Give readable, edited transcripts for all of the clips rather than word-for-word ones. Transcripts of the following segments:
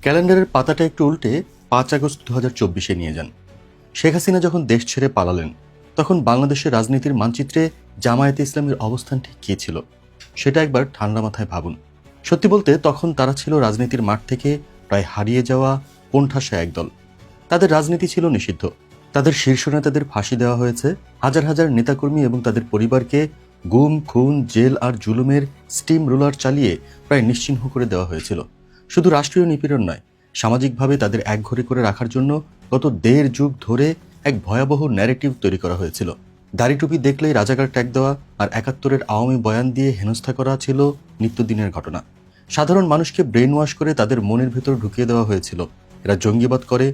ক্যালেন্ডারের পাতাটা একটু উল্টে ৫ আগস্ট ২০২৪-এ নিয়ে যান। শেখ হাসিনা যখন দেশ ছেড়ে পালালেন, তখন বাংলাদেশের রাজনীতির মানচিত্রে জামায়াতে ইসলামের অবস্থান ঠিক কী ছিল সেটা একবার ঠান্ডা মাথায় ভাবুন। সত্যি বলতে তখন তারা ছিল রাজনীতির মাঠ থেকে প্রায় হারিয়ে যাওয়া কোণঠাসা একদল। তাদের রাজনীতি ছিল নিষিদ্ধ, তাদের শীর্ষ নেতাদের ফাঁসি দেওয়া হয়েছে, হাজার হাজার নেতাকর্মী এবং তাদের পরিবারকে গুম, খুন, জেল আর জুলুমের স্টিম রোলার চালিয়ে প্রায় নিশ্চিহ্ন করে দেওয়া হয়েছিল। শুধু রাষ্ট্রীয় নিপীড়ন নয়, সামাজিকভাবে তাদের একঘরে করে রাখার জন্য গত ১.৫ যুগ ধরে এক ভয়াবহ ন্যারেটিভ তৈরি করা হয়েছিল। দাড়িটুপি দেখলেই রাজাকার ট্যাগ দেওয়া আর ৭১-এর আওয়ামী বয়ান দিয়ে হেনস্থা করা ছিল নিত্যদিনের ঘটনা। সাধারণ মানুষকে ব্রেন ওয়াশ করে তাদের মনের ভেতর ঢুকিয়ে দেওয়া হয়েছিল এরা জঙ্গিবাদ করে,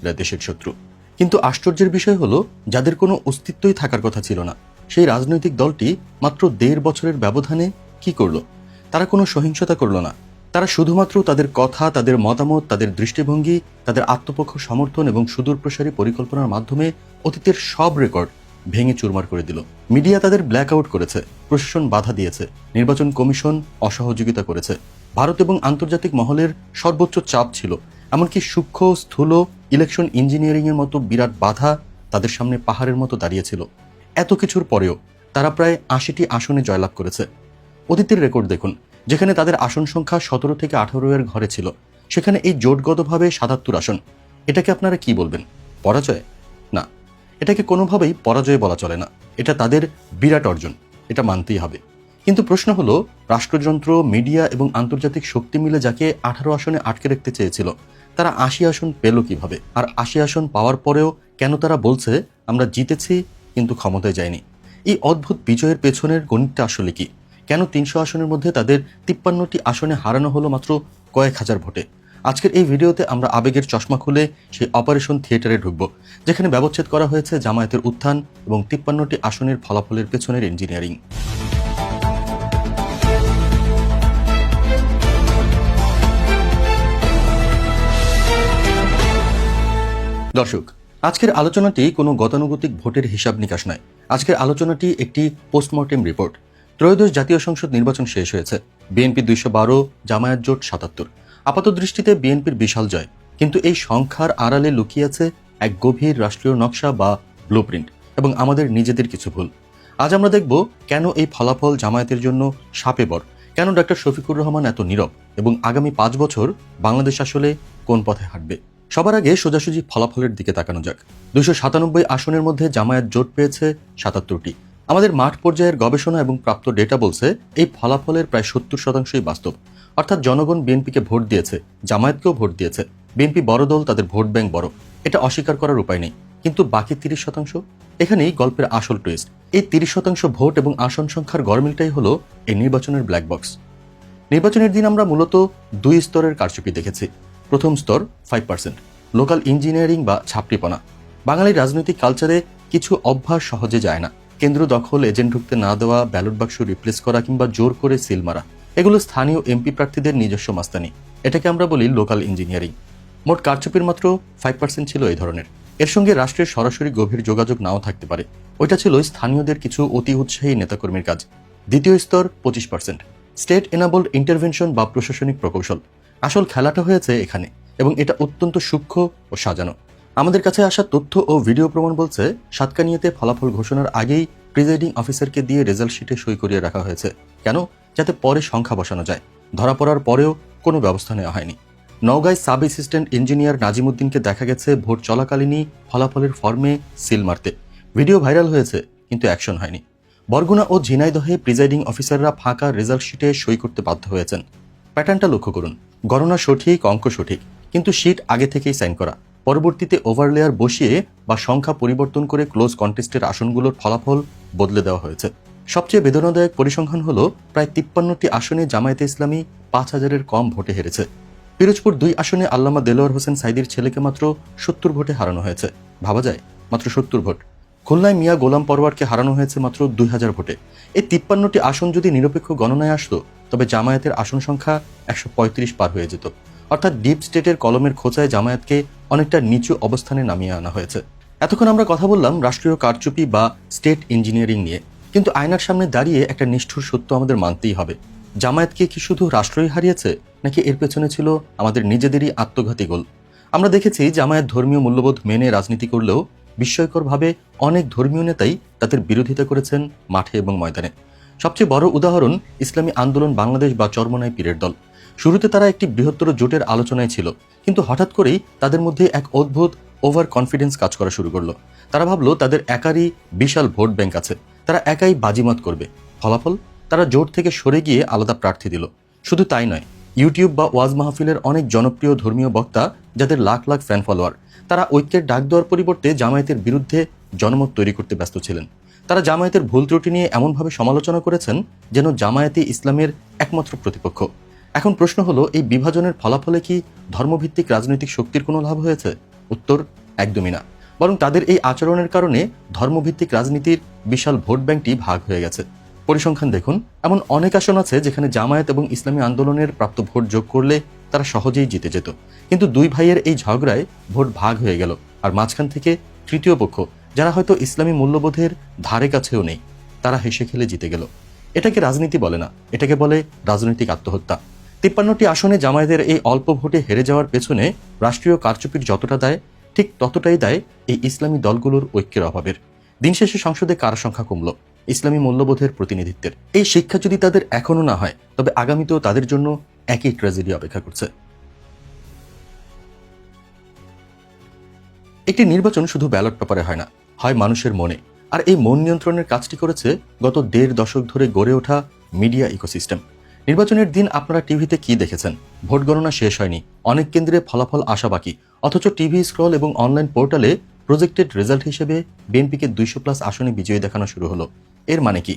এরা দেশের শত্রু। কিন্তু আশ্চর্যের বিষয় হলো, যাদের কোনো অস্তিত্বই থাকার কথা ছিল না, সেই রাজনৈতিক দলটি মাত্র ১.৫ বছরের ব্যবধানে কি করল? তারা কোনো সহিংসতা করল না। তারা শুধুমাত্র তাদের কথা, তাদের মতামত, তাদের দৃষ্টিভঙ্গি, তাদের আত্মপক্ষ সমর্থন এবং সুদূরপ্রসারী পরিকল্পনার মাধ্যমে অতীতের সব রেকর্ড ভেঙে চুরমার করে দিল। মিডিয়া তাদের ব্ল্যাক আউট করেছে, প্রশাসন বাধা দিয়েছে, নির্বাচন কমিশন অসহযোগিতা করেছে, ভারত এবং আন্তর্জাতিক মহলের সর্বোচ্চ চাপ ছিল, এমনকি সূক্ষ্ম স্থূল ইলেকশন ইঞ্জিনিয়ারিংয়ের মতো বিরাট বাধা তাদের সামনে পাহাড়ের মতো দাঁড়িয়েছিল। এত কিছুর পরেও তারা প্রায় ৮০টি আসনে জয়লাভ করেছে। অতীতের রেকর্ড দেখুন, যেখানে তাদের আসন সংখ্যা ১৭ থেকে ১৮-এর ঘরে ছিল, সেখানে এই জোটগতভাবে ৭৭ আসন। এটাকে আপনারা কি বলবেন? পরাজয়? না, এটাকে কোনোভাবেই পরাজয় বলা চলে না। এটা তাদের বিরাট অর্জন, এটা মানতেই হবে। কিন্তু প্রশ্ন হলো, রাষ্ট্রযন্ত্র, মিডিয়া এবং আন্তর্জাতিক শক্তি মিলে যাকে ১৮ আসনে আটকে রাখতে চেয়েছিল, তারা ৮০ আসন পেল কিভাবে? আর ৮০ আসন পাওয়ার পরেও কেন তারা বলছে আমরা জিতেছি কিন্তু ক্ষমতায় যায়নি? এই অদ্ভুত বিজয়ের পেছনের গণিতটা আসলে কি? কেন ৩০০ আসনের মধ্যে তাদের ৫৩টি আসনে হারানো হলো মাত্র কয়েক হাজার ভোটে? আজকের এই ভিডিওতে আমরা আবেগের চশমা খুলে সেই অপারেশন থিয়েটারে ঢুকবো, যেখানে ব্যবচ্ছেদ করা হয়েছে জামায়াতের উত্থান এবং ৫৩টি আসনের ফলাফলের পেছনের ইঞ্জিনিয়ারিং। দর্শক, আজকের আলোচনাটি কোনো গতানুগতিক ভোটের হিসাব নিকাশ নয়। আজকের আলোচনাটি একটি পোস্টমর্টেম রিপোর্ট। ত্রয়োদশ জাতীয় সংসদ নির্বাচন শেষ হয়েছে। বিএনপি ২১২, জামায়াত জোট ৭৭। আপাত দৃষ্টিতে বিএনপির বিশাল জয়, কিন্তু এই সংখ্যার আড়ালে লুকিয়ে আছে এক গভীর রাষ্ট্রীয় নকশা বা ব্লুপ্রিন্ট এবং আমাদের নিজেদের কিছু ভুল। আজ আমরা দেখব কেন এই ফলাফল জামায়াতের জন্য শাপে বর, কেন ডক্টর শফিকুর রহমান এত নীরব এবং আগামী ৫ বছর বাংলাদেশ আসলে কোন পথে হাঁটবে। সবার আগে সোজাসুজি ফলাফলের দিকে তাকানো যাক। ২৯৭ আসনের মধ্যে জামায়াত জোট পেয়েছে ৭৭টি। আমাদের মাঠ পর্যায়ের গবেষণা এবং প্রাপ্ত ডেটা বলছে এই ফলাফলের প্রায় ৭০%ই বাস্তব। অর্থাৎ জনগণ বিএনপিকে ভোট দিয়েছে, জামায়াতকেও ভোট দিয়েছে। বিএনপি বড় দল, তাদের ভোট ব্যাংক বড়, এটা অস্বীকার করার উপায় নেই। কিন্তু বাকি ৩০%? এখানেই গল্পের আসল টুইস্ট। এই ৩০% ভোট এবং আসন সংখ্যার গরমিলটাই হলো এই নির্বাচনের ব্ল্যাক বক্স। নির্বাচনের দিন আমরা মূলত ২ স্তরের কারচুপি দেখেছি। প্রথম স্তর 5%, লোকাল ইঞ্জিনিয়ারিং বা ছাপটিপনা। বাঙালির রাজনৈতিক কালচারে কিছু অভ্যাস সহজে যায় না। কেন্দ্র দখল, এজেন্ট ঢুকতে না দেওয়া, ব্যালট বাক্স রিপ্লেস করা কিংবা জোর করে সিল মারা, এগুলো স্থানীয় এমপি প্রার্থীদের নিজস্ব মাস্তানি। এটাকে আমরা বলি লোকাল ইঞ্জিনিয়ারিং। মোট কারচুপির মাত্র 5% ছিল এই ধরনের। এর সঙ্গে রাষ্ট্রের সরাসরি গভীর যোগাযোগ নাও থাকতে পারে। ওইটা ছিল স্থানীয়দের কিছু অতি উৎসাহী নেতাকর্মীর কাজ। দ্বিতীয় স্তর 25%, স্টেট এনাবলড ইন্টারভেনশন বা প্রশাসনিক প্রকৌশল। আসল খেলাটা হয়েছে এখানে, এবং এটা অত্যন্ত সূক্ষ্ম ও সাজানো। আমাদের কাছে আসা তথ্য ও ভিডিও প্রমাণ বলছে, সাতকানিয়াতে ফলাফল ঘোষণার আগেই প্রিজাইডিং অফিসারকে দিয়ে রেজাল্ট শিটে সই করিয়ে রাখা হয়েছে। কেন? যাতে পরে সংখ্যা বসানো যায়। ধরা পড়ার পরেও কোনো ব্যবস্থা নেওয়া হয়নি। নওগাঁয় সাব অ্যাসিস্ট্যান্ট ইঞ্জিনিয়ার নাজিমুদ্দিনকে দেখা গেছে ভোট চলাকালীনই ফলাফলের ফর্মে সিল মারতে। ভিডিও ভাইরাল হয়েছে, কিন্তু অ্যাকশন হয়নি। বরগুনা ও ঝিনাইদহে প্রিজাইডিং অফিসাররা ফাঁকা রেজাল্ট শিটে সই করতে বাধ্য হয়েছেন। প্যাটার্নটা লক্ষ্য করুন। গণনা সঠিক, অঙ্ক সঠিক, কিন্তু শিট আগে থেকেই সাইন করা। পরবর্তীতে ওভারলেয়ার বসিয়ে বা সংখ্যা পরিবর্তন করে ক্লোজ কন্টেস্টের আসনগুলোর ফলাফল বদলে দেওয়া হয়েছে। সবচেয়ে বেদনাদায়ক পরিসংখ্যান হলো, প্রায় ৫৩টি আসনে জামায়াতে ইসলামী ৫,০০০-এর কম ভোটে হেরেছে। পিরোজপুর ২ আসনে আল্লামা দেলোয়ার হোসেন সাইদির ছেলেকে মাত্র ৭০ ভোটে হারানো হয়েছে। ভাবা যায়, মাত্র ৭০ ভোট। খুলনায় মিয়া গোলাম পরওয়ারকে হারানো হয়েছে মাত্র ২,০০০ ভোটে। এই ৫৩টি আসন যদি নিরপেক্ষ গণনায় আসতো, তবে জামায়াতের আসন সংখ্যা ১৩৫ পার হয়ে যেত। অর্থাৎ ডিপ স্টেটের কলমের খোঁচায় জামায়াতকে অনেকটা নিচু অবস্থানে নামিয়ে আনা হয়েছে। এতক্ষণ আমরা কথা বললাম রাষ্ট্রীয় কারচুপি বা স্টেট ইঞ্জিনিয়ারিং নিয়ে, কিন্তু আয়নার সামনে দাঁড়িয়ে একটা নিষ্ঠুর সত্য আমাদের মানতেই হবে। জামায়াতকে কি শুধু রাষ্ট্রই হারিয়েছে, নাকি এর পেছনে ছিল আমাদের নিজেদেরই আত্মঘাতী গোল? আমরা দেখেছি জামায়াত ধর্মীয় মূল্যবোধ মেনে রাজনীতি করলেও বিস্ময়করভাবে অনেক ধর্মীয় নেতাই তাদের বিরোধিতা করেছেন মাঠে এবং ময়দানে। সবচেয়ে বড় উদাহরণ ইসলামী আন্দোলন বাংলাদেশ বা চরমনাই পীরের দল। শুরুতে তারা একটি বৃহত্তর জোটের আলোচনায় ছিল, কিন্তু হঠাৎ করেই তাদের মধ্যে এক অদ্ভুত ওভার কনফিডেন্স কাজ করা শুরু করলো। তারা ভাবলো তাদের একারই বিশাল ভোট ব্যাংক আছে, তারা একাই বাজিমাত করবে। ফলাফল, তারা জোট থেকে সরে গিয়ে আলাদা প্রার্থী দিল। শুধু তাই নয়, ইউটিউব বা ওয়াজ মাহফিলের অনেক জনপ্রিয় ধর্মীয় বক্তা যাদের লাখ লাখ ফ্যান ফলোয়ার, তারা ঐক্যের ডাক দেওয়ার পরিবর্তে জামায়াতের বিরুদ্ধে জনমত তৈরি করতে ব্যস্ত ছিলেন। তারা জামায়াতের ভুল ত্রুটি নিয়ে এমনভাবে সমালোচনা করেছেন যেন জামায়াতই ইসলামের একমাত্র প্রতিপক্ষ। এখন প্রশ্ন হলো, এই বিভাজনের ফলাফলে কি ধর্মভিত্তিক রাজনৈতিক শক্তির কোনো লাভ হয়েছে? উত্তর, একদমই না। বরং তাদের এই আচরণের কারণে ধর্মভিত্তিক রাজনীতির বিশাল ভোট ব্যাংকটি ভাগ হয়ে গেছে। পরিসংখ্যান দেখুন, এমন অনেক আসন আছে যেখানে জামায়াত এবং ইসলামী আন্দোলনের প্রাপ্ত ভোট যোগ করলে তারা সহজেই জিতে যেত, কিন্তু দুই ভাইয়ের এই ঝগড়ায় ভোট ভাগ হয়ে গেল, আর মাঝখান থেকে তৃতীয় পক্ষ, যারা হয়তো ইসলামী মূল্যবোধের ধারে কাছেও নেই, তারা হেসে খেলে জিতে গেল। এটাকে রাজনীতি বলে না, এটাকে বলে রাজনৈতিক আত্মহত্যা। 53টি আসনে জামায়াতের এই অল্প ভোটে হেরে যাওয়ার পেছনে রাষ্ট্রীয় কারচুপির যতটা দায়, ঠিক ততটাই দায় এই ইসলামী দলগুলোর ঐক্যের অভাবের। দিন শেষে সংসদে কার সংখ্যা কমল? ইসলামী মূল্যবোধের প্রতিনিধিত্বের। এই শিক্ষা যদি তাদের এখনো না হয়, তবে আগামীতেও তাদের জন্য একই ট্র্যাজেডি অপেক্ষা করছে। একটি নির্বাচন শুধু ব্যালট পেপারে হয় না, হয় মানুষের মনে। আর এই মন নিয়ন্ত্রণের কাজটি করেছে গত 1.5 দশক ধরে গড়ে ওঠা মিডিয়া ইকোসিস্টেম। নির্বাচনের দিন আপনারা টিভিতে কি দেখেছেন? ভোট গণনা শেষ হয়নি, অনেক কেন্দ্রে ফলাফল আসা বাকি, অথচ টিভি স্ক্রল এবং অনলাইন পোর্টালে প্রজেক্টেড রেজাল্ট হিসেবে বিএনপিকে 200+ আসনে বিজয়ী দেখানো শুরু হলো। এর মানে কি?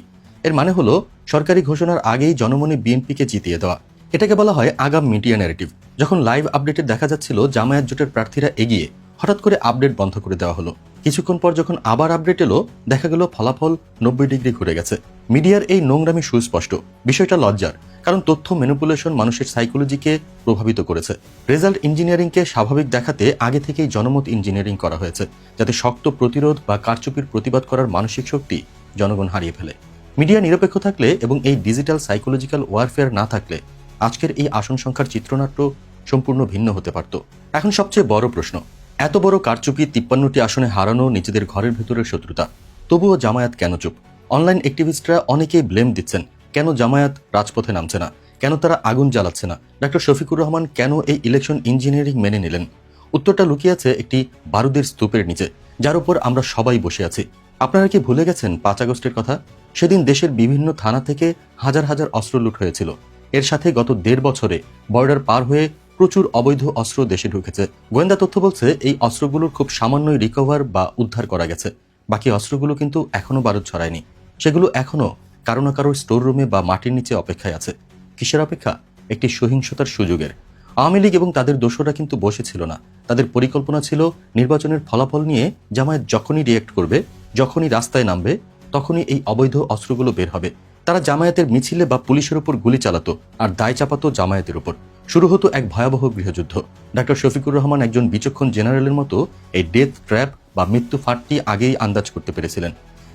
এর মানে হলো সরকারি ঘোষণার আগেই জনমনে বিএনপিকে জিতিয়ে দেওয়া। এটাকে বলা হয় আগাম মিডিয়া ন্যারেটিভ। যখন লাইভ আপডেটে দেখা যাচ্ছিল জামায়াত জোটের প্রার্থীরা এগিয়ে, হঠাৎ করে আপডেট বন্ধ করে দেওয়া হলো। কিছুক্ষণ পর যখন আবার আপডেট এলো, দেখা গেল ফলাফল 90 ডিগ্রি ঘুরে গেছে। মিডিয়ার এই নোংরামি সুস্পষ্ট। বিষয়টা লজ্জার, কারণ তথ্য ম্যানিপুলেশন মানুষের সাইকোলজিকে প্রভাবিত করেছে। রেজাল্ট ইঞ্জিনিয়ারিংকে স্বাভাবিক দেখাতে আগে থেকেই জনমত ইঞ্জিনিয়ারিং করা হয়েছে, যাতে শক্ত প্রতিরোধ বা কারচুপির প্রতিবাদ করার মানসিক শক্তি জনগণ হারিয়ে ফেলে। মিডিয়া নিরপেক্ষ থাকলে এবং এই ডিজিটাল সাইকোলজিক্যাল ওয়ারফেয়ার না থাকলে আজকের এই আসন সংখ্যার চিত্রনাট্য সম্পূর্ণ ভিন্ন হতে পারত। এখন সবচেয়ে বড় প্রশ্ন, এত বড় কারচুপি, 53টি আসনে হারানো, নিজেদের ঘরের ভেতরের শত্রুতা, তবুও জামায়াত কেন চুপ? অনলাইন অ্যাক্টিভিস্টরা অনেকেই ব্লেম দিচ্ছেন, কেন জামায়াত রাজপথে নামছে না, কেন তারা আগুন জ্বালাচ্ছে না, ডক্টর শফিকুর রহমান কেন এই ইলেকশন ইঞ্জিনিয়ারিং মেনে নিলেন? উত্তরটা লুকিয়ে আছে একটি বারুদের স্তূপের নিচে, যার উপর আমরা সবাই বসে আছি। আপনারা কি ভুলে গেছেন 5 আগস্টের কথা? সেদিন দেশের বিভিন্ন থানা থেকে হাজার হাজার অস্ত্র লুট হয়েছিল। এর সাথে গত 1.5 বছরে বর্ডার পার হয়ে প্রচুর অবৈধ অস্ত্র দেশে ঢুকেছে। গোয়েন্দা তথ্য বলছে এই অস্ত্রগুলোর খুব সামান্যই রিকভার বা উদ্ধার করা গেছে। বাকি অস্ত্রগুলো কিন্তু এখনো বারুদ ছড়ায়নি। সেগুলো এখনো কারো না কারোর স্টোর রুমে বা মাটির নিচে অপেক্ষায় আছে। কিসের অপেক্ষা? একটি সহিংসতার সুযোগের। আওয়ামী লীগ এবং তাদের দোসররা কিন্তু বসেছিল না। তাদের পরিকল্পনা ছিল নির্বাচনের ফলাফল নিয়ে জামায়াত যখনই রিয়েক্ট করবে, যখনই রাস্তায় নামবে, তখনই এই অবৈধ অস্ত্রগুলো বের হবে। তারা জামায়াতের মিছিলে বা পুলিশের উপর গুলি চালাতো, আর দায় চাপাতো জামায়াতের উপর। শুরু হতো এক ভয়াবহ গৃহযুদ্ধ। ডক্টর শফিকুর রহমান একজন বিচক্ষণ জেনারেলের মতো এই ডেথ ট্র্যাপ বা মৃত্যু ফাঁদটি আগেই আন্দাজ করতে পেরেছিলেন।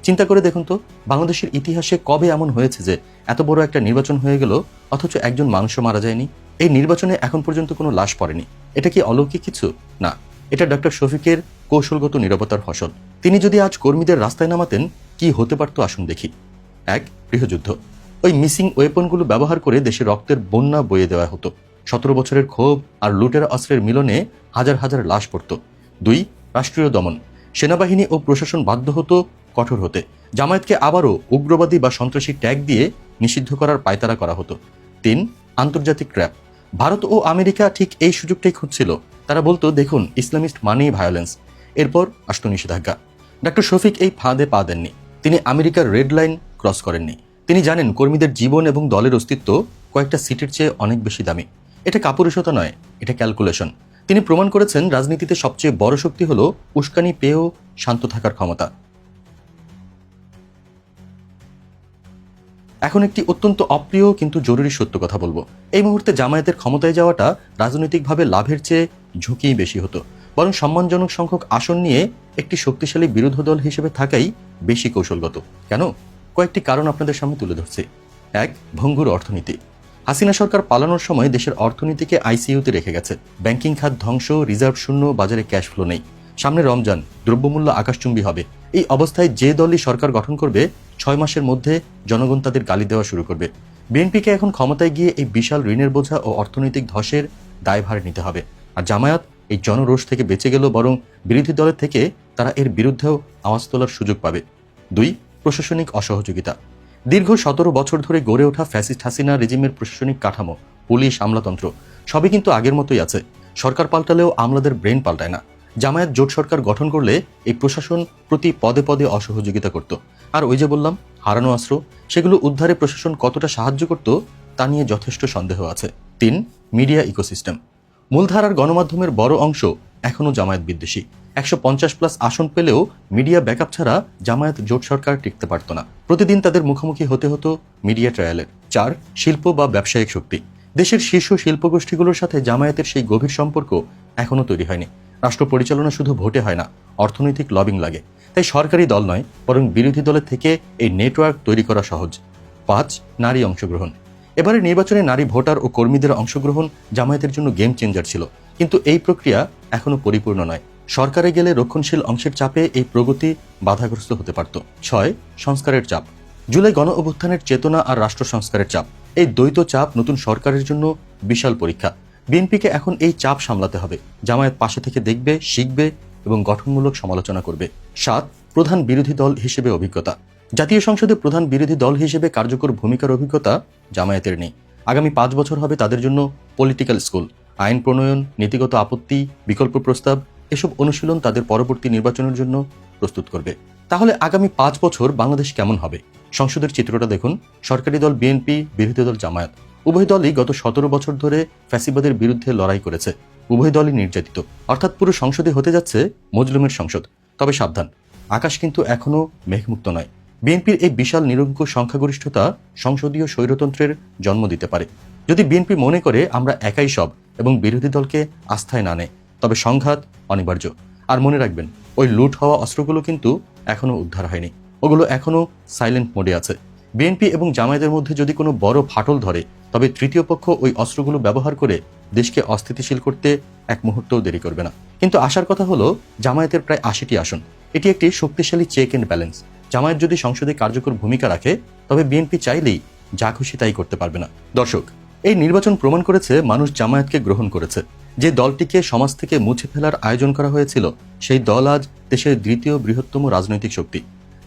চিন্তা করে দেখুন তো, বাংলাদেশের ইতিহাসে কবে এমন হয়েছে যে এত বড় একটা নির্বাচন হয়ে গেল অথচ একজন মানুষও মারা যায়নি? এই নির্বাচনে এখন পর্যন্ত কোনো লাশ পড়েনি। এটা কি অলৌকিক কিছু? না, এটা ডক্টর শফিকের কৌশলগত নীরবতার ফসল। তিনি যদি আজ কর্মীদের রাস্তায় নামাতেন, কি হতে পারত আসুন দেখি। 1. গৃহযুদ্ধ। ওই মিসিং ওয়েপনগুলো ব্যবহার করে দেশে রক্তের বন্যা বইয়ে দেওয়া হতো। 17 বছরের ক্ষোভ আর লুটেরা অস্ত্রের মিলনে হাজার হাজার লাশ পড়ত। 2. রাষ্ট্রীয় দমন। সেনাবাহিনী ও প্রশাসন বাধ্য হতো কঠোর হতে। জামায়াতকে আবারও উগ্রবাদী বা সন্ত্রাসী ট্যাগ দিয়ে নিষিদ্ধ করার পায়তারা করা হতো। 3. আন্তর্জাতিক ট্র্যাপ। ভারত ও আমেরিকা ঠিক এই সুযোগটাই খুঁজছিল। তারা বলতো, দেখুন, ইসলামিস্ট মানেই ভায়োলেন্স। এরপর আসতো নিষেধাজ্ঞা। ডক্টর শফিক এই ফাঁদে পা দেননি। তিনি আমেরিকার রেড লাইন ক্রস করেননি। তিনি জানেন কর্মীদের জীবন এবং দলের অস্তিত্ব কয়েকটা সিটের চেয়ে অনেক বেশি দামি। এটা কাপুরুষতা নয়, এটা ক্যালকুলেশন। তিনি প্রমাণ করেছেন রাজনীতিতে সবচেয়ে বড় শক্তি হলো উস্কানি পেয়েও শান্ত থাকার ক্ষমতা। এখন একটি অত্যন্ত অপ্রিয় কিন্তু জরুরি সত্য কথা বলবো। এই মুহূর্তে জামায়াতের ক্ষমতায় যাওয়াটা রাজনৈতিকভাবে লাভের চেয়ে ঝুঁকিই বেশি হতো। বরং সম্মানজনক সংখ্যক আসন নিয়ে একটি শক্তিশালী বিরোধী দল হিসেবে থাকাই বেশি কৌশলগত। কেন? কয়েকটি কারণ আপনাদের সামনে তুলে ধরছি। 1. ভঙ্গুর অর্থনীতি। হাসিনা সরকার পালানোর সময় দেশের অর্থনীতিকে আইসিইউতে রেখে গেছে। ব্যাংকিং খাত ধ্বংস, রিজার্ভ শূন্য, বাজারে ক্যাশ ফ্লো নেই। সামনে রমজান, দ্রব্যমূল্য আকাশচুম্বী হবে। এই অবস্থায় যে দলই সরকার গঠন করবে 6 মাসের মধ্যে জনগণ তাদের গালি দেওয়া শুরু করবে। বিএনপিকে এখন ক্ষমতায় গিয়ে এই বিশাল ঋণের বোঝা ও অর্থনৈতিক ধসের দায়ভার নিতে হবে। আর জামায়াত এই জনরোষ থেকে বেঁচে গেল, বরং বিরোধী দলের থেকে তারা এর বিরুদ্ধেও আওয়াজ তোলার সুযোগ পাবে। 2. প্রশাসনিক অসহযোগিতা। দীর্ঘ 17 বছর ধরে গড়ে ওঠা ফ্যাসিস্ট হাসিনা রেজিমের প্রশাসনিক কাঠামো, পুলিশ, আমলাতন্ত্র সবই কিন্তু আগের মতোই আছে। সরকার পাল্টালেও আমলাদের ব্রেন পাল্টায় না। জামায়াত জোট সরকার গঠন করলে এই প্রশাসন প্রতি পদে পদে অসহযোগিতা করত। আর ওই যে বললাম হারানো অস্ত্র, সেগুলো উদ্ধারে প্রশাসন কতটা সাহায্য করত তা নিয়ে যথেষ্ট সন্দেহ আছে। 3. Media ecosystem. মূলধারার গণমাধ্যমের বড় অংশ এখনও জামায়াত বিদ্বেষী। 150+ আসন পেলেও মিডিয়া ব্যাকআপ ছাড়া জামায়াত জোট সরকার টিকতে পারত না। প্রতিদিন তাদের মুখোমুখি হতে হতো মিডিয়া ট্রায়ালের। 4. শিল্প বা ব্যবসায়িক শক্তি। দেশের শীর্ষ শিল্পগোষ্ঠীগুলোর সাথে জামায়াতের সেই গভীর সম্পর্ক এখনও তৈরি হয়নি। রাষ্ট্র পরিচালনা শুধু ভোটে হয় না, অর্থনৈতিক লবিং লাগে। তাই সরকারি দল নয়, বরং বিরোধী দলের থেকে এই নেটওয়ার্ক তৈরি করা সহজ। 5. নারী অংশগ্রহণ। এবারে নির্বাচনে নারী ভোটার ও কর্মীদের অংশগ্রহণ জামায়াতের জন্য গেম চেঞ্জার ছিল, কিন্তু এই প্রক্রিয়া এখনও পরিপূর্ণ নয়। সরকারে গেলে রক্ষণশীল অংশের চাপে এই প্রগতি বাধাগ্রস্ত হতে পারত। 6. সংস্কারের চাপ। জুলাই গণ অভ্যুত্থানের চেতনা আর রাষ্ট্র সংস্কারের চাপ, এই দ্বৈত চাপ নতুন সরকারের জন্য বিশাল পরীক্ষা। বিএনপিকে এখন এই চাপ সামলাতে হবে। জামায়াত পাশে থেকে দেখবে, শিখবে এবং গঠনমূলক সমালোচনা করবে। 7. প্রধান বিরোধী দল হিসেবে অভিজ্ঞতা। জাতীয় সংসদে প্রধান বিরোধী দল হিসেবে কার্যকর ভূমিকার অভিজ্ঞতা জামায়াতের নেই। আগামী 5 বছর হবে তাদের জন্য পলিটিক্যাল স্কুল। আইন প্রণয়ন, নীতিগত আপত্তি, বিকল্প প্রস্তাব, এসব অনুশীলন তাদের পরবর্তী নির্বাচনের জন্য প্রস্তুত করবে। তাহলে আগামী 5 বছর বাংলাদেশ কেমন হবে? সংসদের চিত্রটা দেখুন। সরকারি দল বিএনপি, বিরোধী দল জামায়াত, উভয় দলই গত 17 বছর ধরে ফ্যাসিবাদের বিরুদ্ধে লড়াই করেছে। উভয় দলই নির্যাতিত, অর্থাৎ পুরো সংসদে হতে যাচ্ছে মজলুমের সংসদ। তবে সাবধান, আকাশ কিন্তু এখনও মেঘমুক্ত নয়। বিএনপির এই বিশাল নিরঙ্কুশ সংখ্যাগরিষ্ঠতা সংসদীয় স্বৈরতন্ত্রের জন্ম দিতে পারে। যদি বিএনপি মনে করে আমরা একাই সব এবং বিরোধী দলকে আস্থায় না নেয়, তবে সংঘাত অনিবার্য। আর মনে রাখবেন, ওই লুট হওয়া অস্ত্রগুলো কিন্তু এখনও উদ্ধার হয়নি, ওগুলো এখনও সাইলেন্ট মোডে আছে। বিএনপি এবং জামায়াতের মধ্যে যদি কোনো বড় ফাটল ধরে, তবে তৃতীয় পক্ষ ওই অস্ত্রগুলো ব্যবহার করে দেশকে অস্থিতিশীল করতে এক মুহূর্তও দেরি করবে না। কিন্তু আসার কথা হলো, জামায়াতের প্রায় 80টি আসন, এটি একটি শক্তিশালী চেক অ্যান্ড ব্যালেন্স। জামায়াত যদি সংসদে কার্যকর ভূমিকা রাখে, তবে বিএনপি চাইলেই যা খুশি তাই করতে পারবে না। দর্শক, এই নির্বাচন প্রমাণ করেছে মানুষ জামায়াতকে গ্রহণ করেছে। যে দলটিকে সমাজ থেকে মুছে ফেলার আয়োজন করা হয়েছিল, সেই দল আজ দেশের দ্বিতীয় বৃহত্তম রাজনৈতিক শক্তি।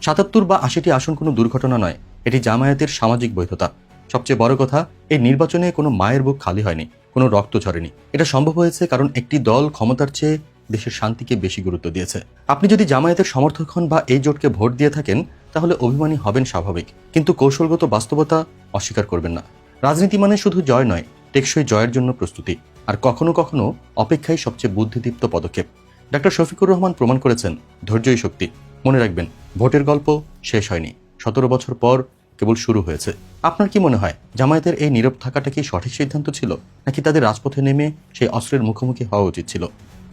77 বা 80টি আসন কোনো দুর্ঘটনা নয়, এটি জামায়াতের সামাজিক বৈধতা। সবচেয়ে বড় কথা, এই নির্বাচনে কোনো মায়ের বুক খালি হয়নি, কোনো রক্ত ঝরেনি। এটা সম্ভব হয়েছে কারণ একটি দল ক্ষমতার চেয়ে দেশের শান্তিকে বেশি গুরুত্ব দিয়েছে। আপনি যদি জামায়াতের সমর্থক হন বা এই জোটকে ভোট দিয়ে থাকেন, তাহলে অভিমানী হবেন স্বাভাবিক, কিন্তু কৌশলগত বাস্তবতা অস্বীকার করবেন না। রাজনীতি মানে শুধু জয় নয়, টেকসই জয়ের জন্য প্রস্তুতি। আর কখনো কখনো অপেক্ষাই সবচেয়ে বুদ্ধিদীপ্ত পদক্ষেপ। ডক্টর শফিকুর রহমান প্রমাণ করেছেন ধৈর্যই শক্তি। মনে রাখবেন, ভোটের গল্প শেষ হয়নি, 17 বছর পর কেবল শুরু হয়েছে। আপনার কি মনে হয়, জামায়াতের এই নীরব থাকাটা কি সঠিক সিদ্ধান্ত ছিল, নাকি তাদের রাজপথে নেমে সেই অস্ত্রের মুখোমুখি হওয়া উচিত ছিল?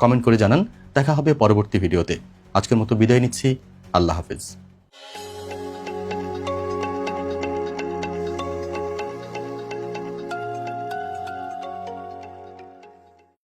কমেন্ট করে জানান। দেখা হবে পরবর্তী ভিডিওতে। আজকের মতো বিদায় নিচ্ছি। আল্লাহ হাফেজ।